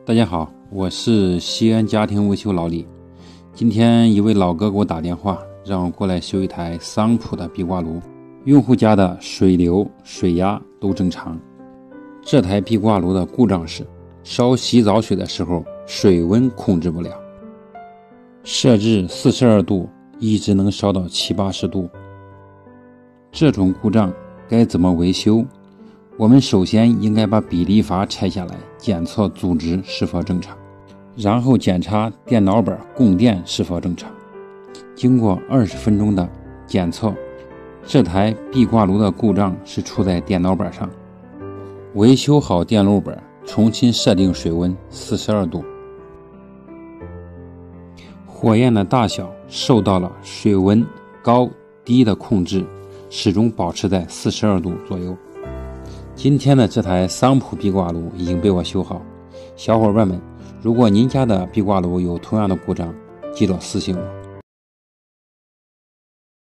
大家好，我是西安家庭维修老李。今天一位老哥给我打电话，让我过来修一台桑普的壁挂炉。用户家的水流、水压都正常。这台壁挂炉的故障是烧洗澡水的时候水温控制不了，设置42度一直能烧到70-80度。这种故障该怎么维修？我们首先应该把比例阀拆下来，检测阻值是否正常，然后检查电脑板供电是否正常。经过20分钟的检测，这台壁挂炉的故障是出在电脑板上。维修好电路板，重新设定水温42度。火焰的大小受到了水温高低的控制，始终保持在42度左右。今天的这台桑普壁挂炉已经被我修好。小伙伴们，如果您家的壁挂炉有同样的故障，记得私信我。